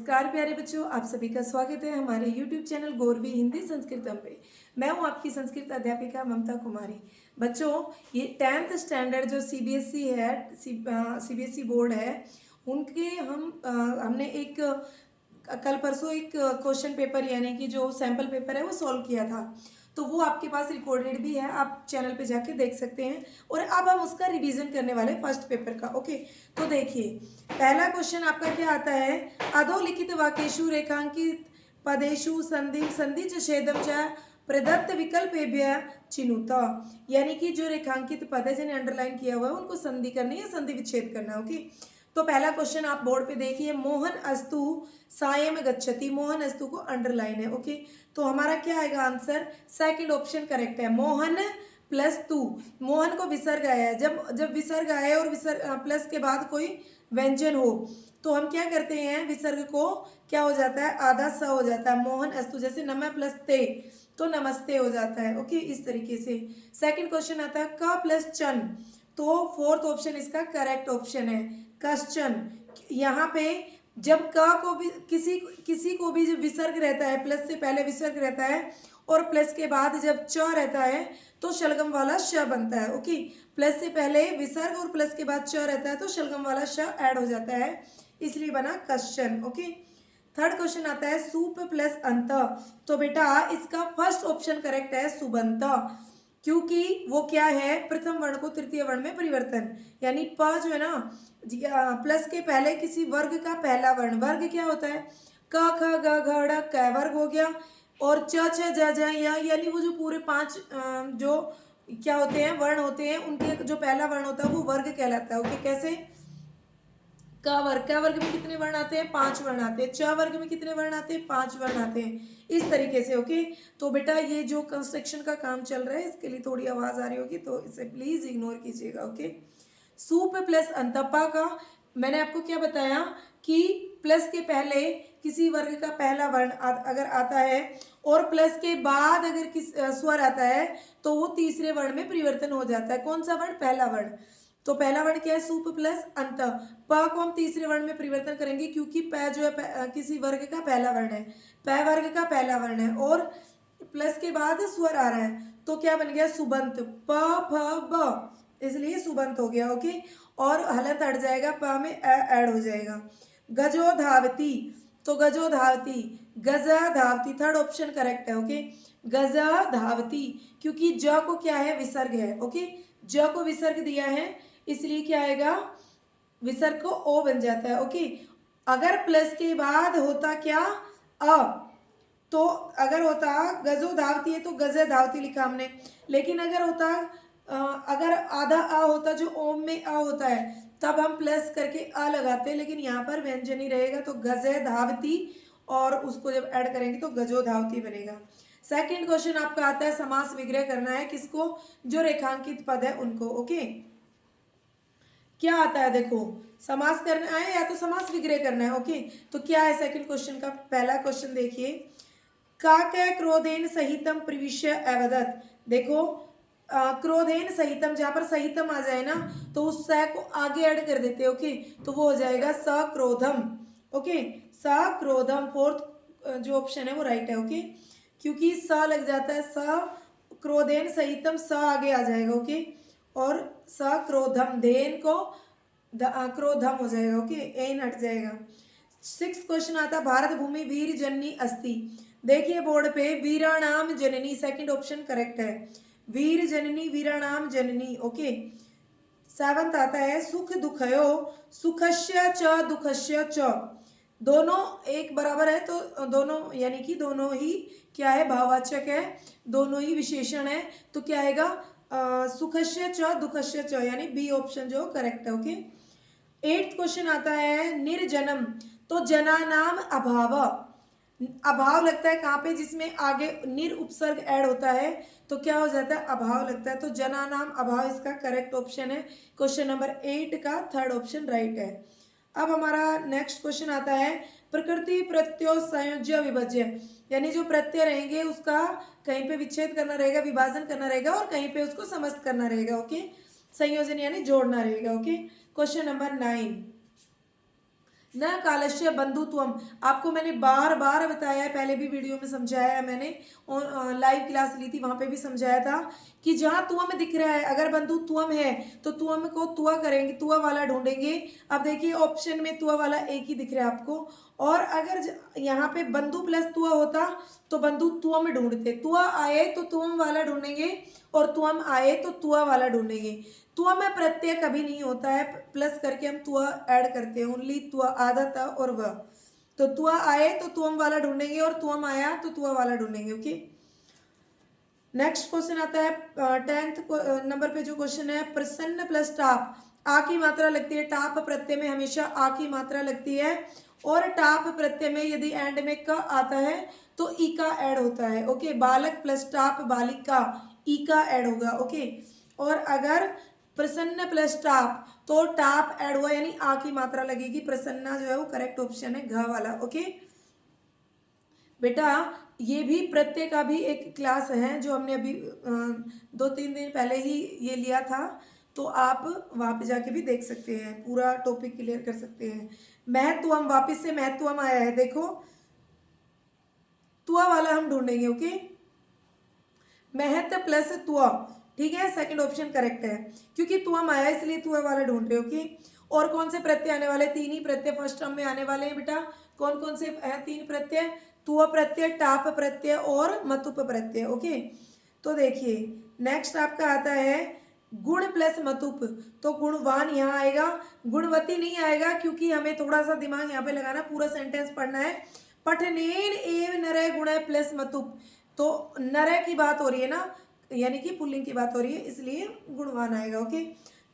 नमस्कार प्यारे बच्चों, आप सभी का स्वागत है हमारे YouTube चैनल गौरवी हिंदी संस्कृतम पे। मैं हूं आपकी संस्कृत अध्यापिका ममता कुमारी। बच्चों, ये 10th स्टैंडर्ड जो सीबीएसई है, सीबीएसई बोर्ड है, उनके हमने एक कल परसों एक क्वेश्चन पेपर यानी कि जो सैम्पल पेपर है वो सॉल्व किया था। तो वो आपके पास रिकॉर्डेड भी है, आप चैनल पे जाके देख सकते हैं। और अब हम उसका रिवीजन करने वाले फर्स्ट पेपर का। ओके, तो देखिए पहला क्वेश्चन आपका क्या आता है। अधोलिखित वाक्येषु रेखांकित पदेषु संधि संधि च छेदम च प्रदत्त विकल्पेभ्य चिनुत। यानी कि जो रेखांकित पद है जिन्हें अंडरलाइन किया हुआ है उनको संधि करनी है, संधि विच्छेद करना है। ओके, तो पहला क्वेश्चन आप बोर्ड पे देखिए, मोहन अस्तु सायं गच्छति। मोहन अस्तु को अंडरलाइन है। ओके, तो हमारा क्या आएगा आंसर, सेकंड ऑप्शन करेक्ट है, मोहन प्लस तू। मोहन को विसर्ग आया है, जब विसर्ग आए और विसर्ग प्लस के बाद कोई व्यंजन हो तो हम क्या करते हैं, विसर्ग को क्या हो जाता है, आधा स हो जाता है। मोहन अस्तु, जैसे नमः प्लस ते तो नमस्ते हो जाता है। ओके, इस तरीके से। सेकंड क्वेश्चन आता है क प्लस चन, तो फोर्थ ऑप्शन इसका करेक्ट ऑप्शन है, कश्चन। यहाँ पे जब क को भी किसी को भी जब विसर्ग रहता है, प्लस से पहले विसर्ग रहता है और प्लस के बाद जब च रहता है तो शलगम वाला श बनता है। ओके, प्लस से पहले विसर्ग और प्लस के बाद च रहता है तो शलगम वाला श ऐड हो जाता है, इसलिए बना कश्चन। ओके, थर्ड क्वेश्चन आता है सूप प्लस अंत, तो बेटा इसका फर्स्ट ऑप्शन करेक्ट है, सुबंत। क्योंकि वो क्या है, प्रथम वर्ण को तृतीय वर्ण में परिवर्तन, यानी प जो है ना, प्लस के पहले किसी वर्ग का पहला वर्ण, वर्ग क्या होता है, क ख ग घ ड़ क वर्ग हो गया, और च छ ज झ य, यानी वो जो पूरे पांच जो क्या होते हैं, वर्ण होते हैं, उनके जो पहला वर्ण होता है वो वर्ग कहलाता है। ओके, कैसे, क वर्ग में कितने वर्ण आते हैं, 5 वर्ण आते हैं। च वर्ग में कितने वर्ण आते हैं, 5 वर्ण आते हैं, इस तरीके से। ओके, तो बेटा ये जो कंस्ट्रक्शन का काम चल रहा है इसके लिए थोड़ी आवाज आ रही होगी तो इसे प्लीज इग्नोर कीजिएगा। ओके, सूप प्लस अंतपा का मैंने आपको क्या बताया कि प्लस के पहले किसी वर्ग का पहला वर्ण अगर आता है और प्लस के बाद अगर किस स्वर आता है तो वो तीसरे वर्ण में परिवर्तन हो जाता है। कौन सा वर्ण, पहला वर्ण। तो पहला वर्ण क्या है, सूप प्लस अंत। प को हम तीसरे वर्ण में परिवर्तन करेंगे क्योंकि प जो है किसी वर्ग का पहला वर्ण है, प वर्ग का पहला वर्ण है और प्लस के बाद स्वर आ रहा है तो क्या बन गया, सुबंत, प फ ब, इसलिए सुबंत हो गया। ओके, और हलंत हट जाएगा, प में ऐड हो जाएगा। गजो धावती, तो गजो धावती, गजा धावती, थर्ड ऑप्शन करेक्ट है। ओके, गजा धावती, क्योंकि ज को क्या है, विसर्ग है। ओके, ज को विसर्ग दिया है इसलिए क्या आएगा, विसर्ग को ओ बन जाता है। ओके, अगर प्लस के बाद होता क्या, अ, तो अगर होता गजो धावती है तो गजे धावती लिखा हमने, लेकिन अगर होता अगर आधा अ होता जो ओम में अ होता है तब हम प्लस करके अ लगाते, लेकिन यहाँ पर व्यंजन ही रहेगा तो गजे धावती, और उसको जब ऐड करेंगे तो गजो धावती बनेगा। सेकंड क्वेश्चन आपका आता है समास विग्रह करना है, किसको, जो रेखांकित पद है उनको। ओके, क्या आता है, देखो समास करना है या तो समास विग्रह करना है। ओके, तो क्या है सेकंड क्वेश्चन का, पहला क्वेश्चन देखिए, काकय क्रोधेन सहितम प्रविश्य अवदत्। देखो क्रोधेन सहितम, जहां पर सहितम आ जाए ना तो उस स को आगे ऐड कर देते हैं। ओके, तो वो हो जाएगा सक्रोधम। ओके, सक्रोधम, फोर्थ जो ऑप्शन है वो राइट है। ओके, क्योंकि स लग जाता है, स क्रोधेन सहितम स आगे आ जाएगा। ओके, और सक्रोधम, देन को क्रोधम हो जाएगा। ओके, एन हट जाएगा। सिक्स क्वेश्चन आता है भारत भूमि वीर जननी अस्ति। देखिए बोर्ड पे वीराणाम जननी, सेकंड ऑप्शन करेक्ट है, वीर जननी, वीराणाम जननी। ओके, सेवंथ आता है सुख दुखयो सुखस्य च दुखस्य च, दोनों एक बराबर है तो दोनों यानी कि दोनों ही क्या है, भाववाचक है, दोनों ही विशेषण है, तो क्या आएगा, सुखस्य च दुखस्य च, यानी बी ऑप्शन जो करेक्ट है। ओके, एट्थ क्वेश्चन आता है निर्जनम, तो जना नाम अभाव, अभाव लगता है कहाँ पे, जिसमें आगे निर उपसर्ग ऐड होता है तो क्या हो जाता है, अभाव लगता है, तो जना नाम अभाव इसका करेक्ट ऑप्शन है। क्वेश्चन नंबर 8 का थर्ड ऑप्शन राइट है। अब हमारा नेक्स्ट क्वेश्चन आता है प्रकृति प्रत्यय संयोज्य विभज्य, यानी जो प्रत्यय रहेंगे उसका कहीं पे विच्छेद करना रहेगा, विभाजन करना रहेगा, और कहीं पे उसको समस्त करना रहेगा। ओके, संयोजन यानी जोड़ना रहेगा। ओके, क्वेश्चन नंबर 9, न कालस्य बंधुत्वम। आपको मैंने बार बार बताया है, पहले भी वीडियो में समझाया है मैंने, और लाइव क्लास ली थी वहां पे भी समझाया था कि जहां तुम दिख रहा है, अगर बंधु तुम है तो तुम को तुआ करेंगे, तुआ वाला ढूंढेंगे। अब देखिए ऑप्शन में तुआ वाला एक ही दिख रहा है आपको, और अगर यहाँ पे बंधु प्लस तुआ होता तो बंधु तुम ढूंढते, तुआ आए तो तुम वाला ढूंढेंगे और तुम आए तो तुआ वाला ढूंढेंगे। तुआ में प्रत्यय कभी नहीं होता है, प्लस करके हम तुआ ऐड करते हैं, ओनली तुआ, आधा त और व। तो तुआ आए तो तुम वाला ढूंढेंगे और तुम आया तो तुआ वाला ढूंढेंगे। ओके, नेक्स्ट क्वेश्चन आता है 10th नंबर पे जो क्वेश्चन है, प्रसन्न प्लस टाप, आ की मात्रा लगती है, टाप प्रत्यय में हमेशा आ की मात्रा लगती है, और टाप प्रत्यय में यदि एंड में क आता है तो ई का ऐड होता है। ओके, बालक प्लस टाप बालिका, ई का ऐड होगा। ओके, और अगर प्रसन्न प्लस टाप तो टाप ऐड हुआ यानी आ की मात्रा लगेगी, प्रसन्ना जो है वो करेक्ट ऑप्शन है, घ वाला। ओके बेटा, ये भी प्रत्यय का भी एक क्लास है जो हमने अभी 2-3 दिन पहले ही ये लिया था, तो आप वहां पे जाके भी देख सकते हैं, पूरा टॉपिक क्लियर कर सकते हैं। महत्वम, वापिस से महत्वम आया है, देखो तुआ वाला हम ढूंढेंगे। ओके, महत्व प्लस तुआ, ठीक है, सेकंड ऑप्शन करेक्ट है, क्योंकि तुअम आया इसलिए तुआ वाला ढूंढ रहे हो। ओके, और कौन से प्रत्यय आने वाले, 3 ही प्रत्यय फर्स्ट टर्म में आने वाले हैं बेटा। कौन कौन से हैं 3 प्रत्यय, तुआ प्रत्यय, टाप प्रत्यय और मतुप प्रत्यय। ओके, तो देखिए नेक्स्ट आपका आता है गुण प्लस मतुप, तो गुणवान यहाँ आएगा, गुणवती नहीं आएगा, क्योंकि हमें थोड़ा सा दिमाग यहाँ पे लगाना, पूरा सेंटेंस पढ़ना है। पठनेन एव नरय गुण प्लस मतुप, तो नरय की बात हो रही है ना, यानी कि पुल्लिंग की बात हो रही है, इसलिए गुणवान आएगा। ओके,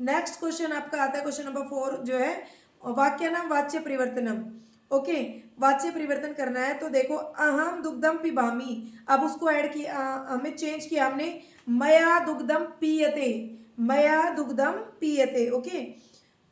नेक्स्ट क्वेश्चन आपका आता है क्वेश्चन नंबर 4 जो है वाक्य नाम वाच्य परिवर्तनम। ओके, वाच्य परिवर्तन करना है, तो देखो अहम दुग्धम पिबामी, अब उसको ऐड किया, हमें चेंज किया हमने, मया दुग्धम पीयते, मया दुग्धम पीयते। ओके,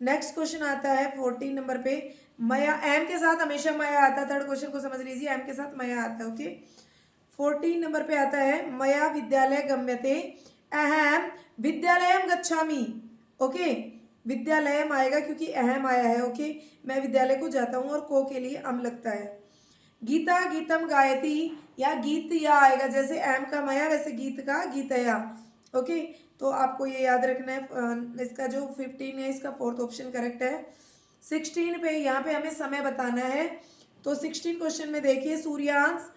नेक्स्ट क्वेश्चन आता है 14 नंबर पे, मया, एम के साथ हमेशा मया आता है, थर्ड क्वेश्चन को समझ लीजिए, एम के साथ मया आता है। ओके, 14 नंबर पे आता है मया विद्यालय गम्यते, अहम विद्यालयम गच्छामि। ओके, विद्यालयम आएगा क्योंकि अहम आया है। ओके, मैं विद्यालय को जाता हूँ, और को के लिए अम लगता है। गीता गीतम गायती, या गीत या आएगा, जैसे एम का मया वैसे गीत का गीतया। ओके, तो आपको ये याद रखना है। इसका जो 15 है इसका फोर्थ ऑप्शन करेक्ट है। 16 पे यहाँ पे हमें समय बताना है, तो 16 क्वेश्चन में देखिए, सूर्यांश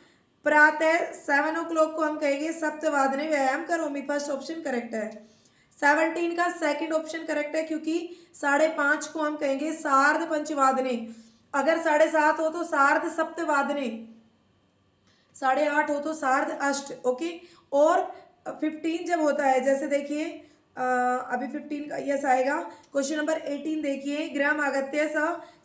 प्रातः 7 o'clock को हम कहेंगे सप्तवादने व्यायाम करोमि, फर्स्ट ऑप्शन करेक्ट है। 17 का सेकंड ऑप्शन करेक्ट है, क्योंकि 5:30 को हम कहेंगे सार्ध पंचवादने, अगर 7:30 हो तो सार्ध सप्तवादने, 8:30 हो तो सार्ध अष्ट। ओके, और 15 जब होता है, जैसे देखिए अभी 15 का यस आएगा। क्वेश्चन नंबर 18 देखिए, ग्राम आगत्य स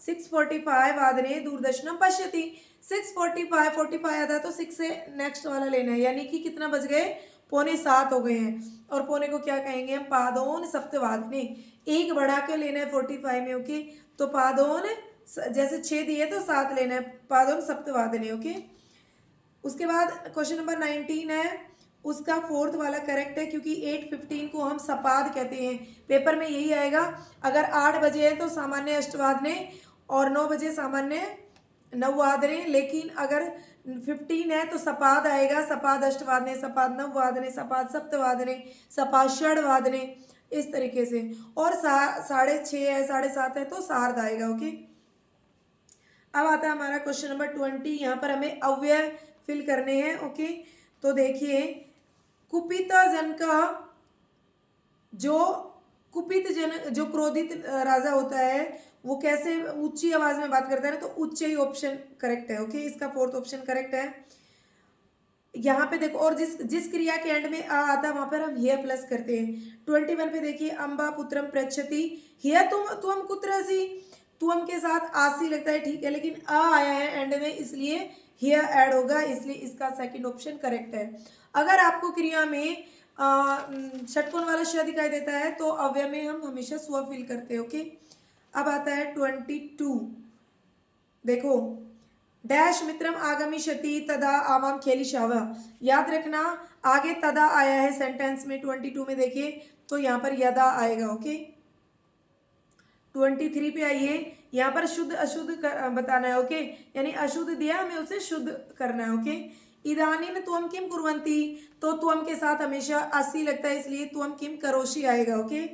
6:45 वादने दूरदर्शनम पश्यति, 6:45 45 आता है तो 6 से नेक्स्ट वाला लेना है, यानी कि कितना बज गए, 6:45 हो गए हैं, और पौने को क्या कहेंगे हम, पादोन सप्तवादने, एक बढ़ा के लेना है 45 में। ओके, तो पादोन, जैसे 6 दिए तो 7 लेना है, पादोन सप्तवादने। ओके, उसके बाद क्वेश्चन नंबर 19 है, उसका फोर्थ वाला करेक्ट है, क्योंकि 8:15 को हम सपाद कहते हैं, पेपर में यही आएगा। अगर 8 बजे है तो सामान्य अष्टवादने, और 9 बजे सामान्य नववादने, लेकिन अगर 15 है तो सपाद आएगा, सपाद अष्टवादने, सपाद नववादने, सपाद सप्तवादने, सपाद षडवादने, इस तरीके से। और 6:30 है, 7:30 है तो सार्ध आएगा। ओके, अब आता है हमारा क्वेश्चन नंबर 20, यहाँ पर हमें अव्यय फिल करने हैं। ओके, तो देखिए कुपित जन का, जो कुपित जन, जो क्रोधित राजा होता है, वो कैसे ऊंची आवाज में बात करता है ना, तो उच्च ही ऑप्शन करेक्ट है। ओके, इसका फोर्थ ऑप्शन करेक्ट है। यहाँ पे देखो, और जिस जिस क्रिया के एंड में आ आता है वहां पर हम हियर प्लस करते हैं। 21 पे देखिए, अम्बा पुत्रम प्रच्छति, हियर तुम कुत्रसी, तुम के साथ आसी लगता है, ठीक है, लेकिन आ आया है एंड में, इसलिए हियर ऐड होगा, इसलिए इसका सेकंड ऑप्शन करेक्ट है। अगर आपको क्रिया में षटकोण वाला श दिखाई देता है तो अव्यय में हम हमेशा स्व फिल करते हैं। ओके, अब आता है 22, देखो, डैश मित्रम आगमिष्यति तदा आवाम खेलिशाव, याद रखना आगे तदा आया है सेंटेंस में, 22 में देखिए तो यहाँ पर यदा आएगा। ओके, 23 पे आइए, यहाँ पर शुद्ध अशुद्ध बताना है, ओके। यानी अशुद्ध दिया, हमें उसे शुद्ध करना है, ओके। इदानीं त्वं किम कुर्वन्ति, तो त्वं के साथ हमेशा अस्सी लगता है, इसलिए त्वं किम करोषि आएगा, ओके।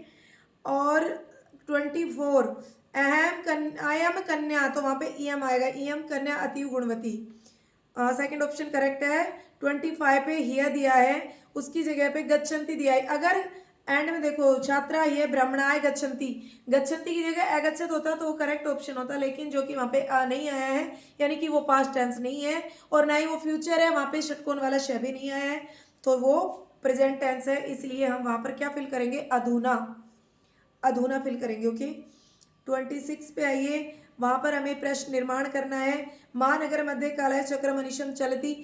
और 24 अयम कन्या, तो वहाँ पे इयम आएगा, इयम कन्या अतीव गुणवती। सेकंड ऑप्शन करेक्ट है। 25 पे हिय दिया है, उसकी जगह पे गच्छन्ति दिया है। अगर एंड में देखो छात्रा ये ब्राह्मणाय गच्छन्ति, गच्छन्ति की जगह अगच्छत होता तो वो करेक्ट ऑप्शन होता, लेकिन जो कि वहाँ पे नहीं आया है, यानी कि वो पास्ट टेंस नहीं है और ना ही वो फ्यूचर है, वहाँ पे षटकोण वाला श भी नहीं आया है, तो वो प्रेजेंट टेंस है, इसलिए हम वहाँ पर क्या फिल करेंगे, अधूना, अधूना फिल करेंगे, ओके। 26 पे आइए, वहाँ पर हमें प्रश्न निर्माण करना है। महानगर मध्य कालय चक्र मनीषम चलती,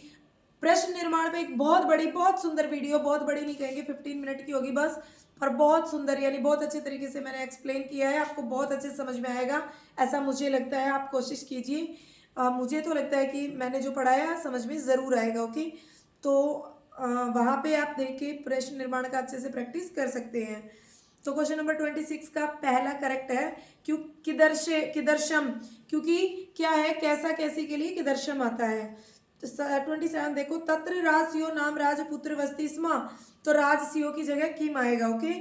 प्रश्न निर्माण पे एक बहुत बड़ी, बहुत सुंदर वीडियो, बहुत बड़ी नहीं कहेंगे, 15 मिनट की होगी बस, पर बहुत सुंदर, यानी बहुत अच्छे तरीके से मैंने एक्सप्लेन किया है, आपको बहुत अच्छे समझ में आएगा, ऐसा मुझे लगता है। आप कोशिश कीजिए, मुझे तो लगता है कि मैंने जो पढ़ाया समझ में ज़रूर आएगा, ओके। तो वहाँ पे आप देखिए प्रश्न निर्माण का अच्छे से प्रैक्टिस कर सकते हैं। तो क्वेश्चन नंबर 26 का पहला करेक्ट है, क्यों किदर्शे किदर्शम, क्योंकि क्या है, कैसा कैसी के लिए किदर्शम आता है। तो 27 देखो, तत्र राजसियो नाम राजपुत्र वस्ती स्म, तो राजसियो की जगह किम आएगा, ओके।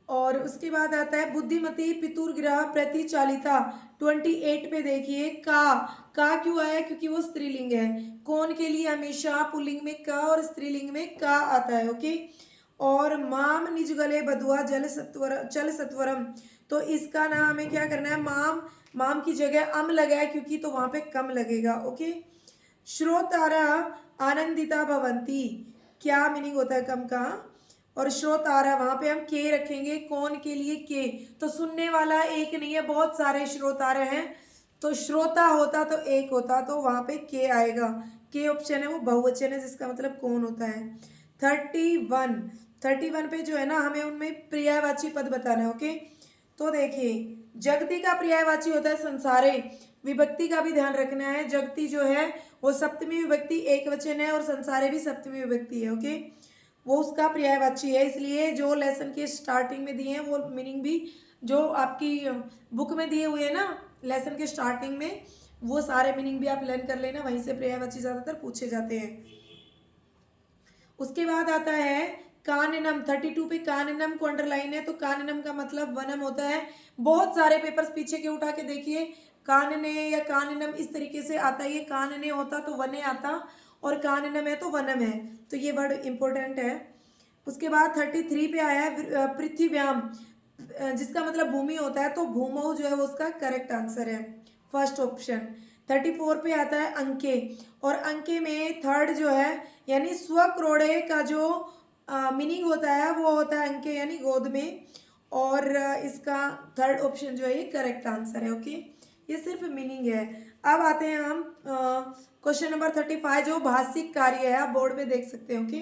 और उसके बाद आता है बुद्धिमती पितुर्ग्रह प्रतिचालिता, 28 पे देखिए, का क्यों आया, क्योंकि वो स्त्रीलिंग है। कौन के लिए हमेशा पुल्लिंग में का और स्त्रीलिंग में का आता है, ओके। और माम निज गले बधुआ जल सत्वर चल सत्वरम, तो इसका नाम हमें क्या करना है, माम, माम की जगह अम लगा है, क्योंकि तो वहां पे कम लगेगा, ओके। श्रोतारा आनंदिता भवंती, क्या मीनिंग होता है कम का, और श्रोतारा वहां पे हम के रखेंगे, कौन के लिए के, तो सुनने वाला एक नहीं है, बहुत सारे श्रोतारे हैं, तो श्रोता होता तो एक होता, तो वहां पे के आएगा, के ऑप्शन है वो बहुवचन है, जिसका मतलब कौन होता है। 31 पे जो है ना, हमें उनमें पर्यायवाची पद बताना है, ओके। तो देखिए, जगती का पर्यायवाची होता है संसारे, विभक्ति का भी ध्यान रखना है, जगती जो है वो सप्तमी विभक्ति एक वचन है और संसारे भी सप्तमी विभक्ति है, ओके। वो उसका पर्यायवाची है, इसलिए जो लेसन के स्टार्टिंग में दिए हैं वो मीनिंग भी जो आपकी बुक में दिए हुए हैं ना लेसन के स्टार्टिंग में, वो सारे मीनिंग भी आप लर्न कर लेना, वहीं से पर्यायवाची ज्यादातर पूछे जाते हैं। उसके बाद आता है काननम, 32 पे काननम को अंडरलाइन है, तो काननम का मतलब वनम होता है। बहुत सारे पेपर्स पीछे के उठा के देखिए, कानने या काननम इस तरीके से आता है, ये कानने होता तो वने आता, और काननम है तो वनम है, तो ये वर्ड इंपॉर्टेंट है। उसके बाद 33 पे आया है पृथ्व्याम, जिसका मतलब भूमि होता है, तो भूमौ जो है वो उसका करेक्ट आंसर है, फर्स्ट ऑप्शन। 34 पे आता है अंके, और अंके में थर्ड जो है यानी स्वक्रोड़े का जो मीनिंग होता है वो होता है अंके यानी गोद में, और इसका थर्ड ऑप्शन जो है ये करेक्ट आंसर है, ओके। ये सिर्फ मीनिंग है। अब आते हैं हम क्वेश्चन नंबर 35, जो भाषिक कार्य है, आप बोर्ड पे देख सकते हैं, ओके।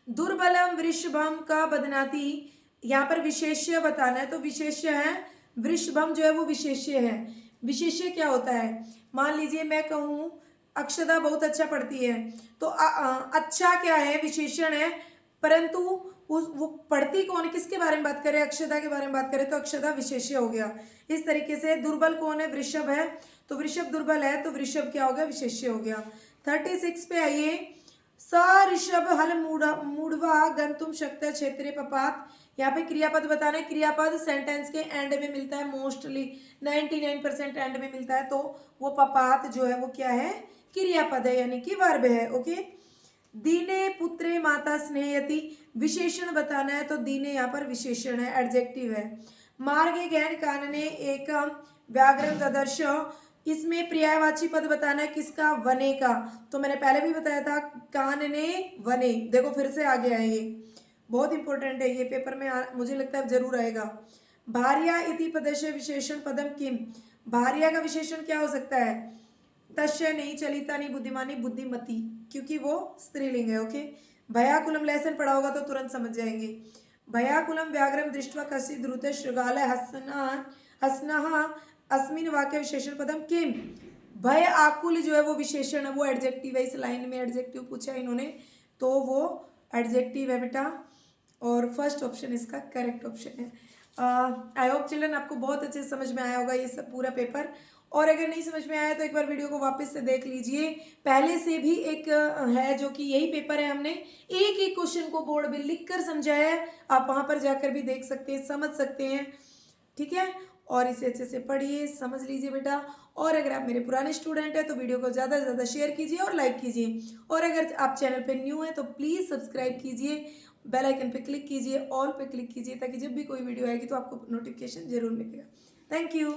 दुर्बलम वृषभम का बदनाती, यहाँ पर विशेष्य बताना है, तो विशेष्य है वृषभम जो है वो विशेष्य है। विशेष्य क्या होता है, मान लीजिए मैं कहूँ अक्षता बहुत अच्छा पढ़ती है, तो अच्छा क्या है, विशेषण है, परंतु उस वो पढ़ती कौन है, किसके बारे में बात करें, अक्षता के बारे में बात करें, तो अक्षता विशेष्य हो गया। इस तरीके से दुर्बल कौन है, वृषभ है, तो वृषभ दुर्बल है, तो वृषभ क्या हो गया, विशेष्य हो गया। 36 पे आइए, स ऋषभ हल मूढ़वा गंतुम शक्त क्षेत्रे पपात, यहाँ पे क्रियापद बताना है, क्रियापद सेंटेंस के एंड में मिलता है, मोस्टली 99% एंड में मिलता है, तो वो पपात जो है वो क्या है, क्रियापद है, यानी कि वर्ब है, ओके। दीने पुत्रे माता स्नेहयति, विशेषण बताना है, तो दीने यहाँ पर विशेषण है, एडजेक्टिव है। मार्गे गहन कानने एकम व्याघ्रम ददर्श, इसमें पर्यायवाची पद बताना है, किसका, वने का, तो मैंने पहले भी बताया था कानने वने, देखो फिर से आ गया है, ये बहुत इंपॉर्टेंट है, ये पेपर में मुझे लगता है जरूर आएगा। भार्या इति पदस्य विशेषण पदम किम, भार्या का विशेषण क्या हो सकता है, तस्य नहीं, चलिता नहीं, बुद्धिमानी, बुद्धिमती, क्योंकि वो स्त्रीलिंग है, ओके। भयाकुलम लेसन पढ़ा होगा तो तुरंत समझ जाएंगे। भयाकुलम व्याघ्रम दृष्ट्वा कसी द्रुत श्रृगाल हसना अस्मिन वाक्य विशेषण पदम किम, भय आकुल जो है वो विशेषण है, वो एडजेक्टिव है, इस लाइन में एडजेक्टिव पूछा इन्होंने, तो वो एडजेक्टिव है बेटा, और फर्स्ट ऑप्शन इसका करेक्ट ऑप्शन है। आई होप चिल्ड्रन आपको बहुत अच्छे से समझ में आया होगा ये सब पूरा पेपर। और अगर नहीं समझ में आया तो एक बार वीडियो को वापस से देख लीजिए। पहले से भी एक है जो कि यही पेपर है, हमने एक एक क्वेश्चन को बोर्ड में लिख कर समझाया है, आप वहाँ पर जाकर भी देख सकते हैं, समझ सकते हैं। ठीक है, और इसे अच्छे से पढ़िए, समझ लीजिए बेटा। और अगर आप मेरे पुराने स्टूडेंट हैं तो वीडियो को ज़्यादा से ज़्यादा शेयर कीजिए और लाइक कीजिए। और अगर आप चैनल पे न्यू हैं तो प्लीज़ सब्सक्राइब कीजिए, बेल आइकन पे क्लिक कीजिए, ऑल पे क्लिक कीजिए, ताकि जब भी कोई वीडियो आएगी तो आपको नोटिफिकेशन जरूर मिलेगा। Thank you.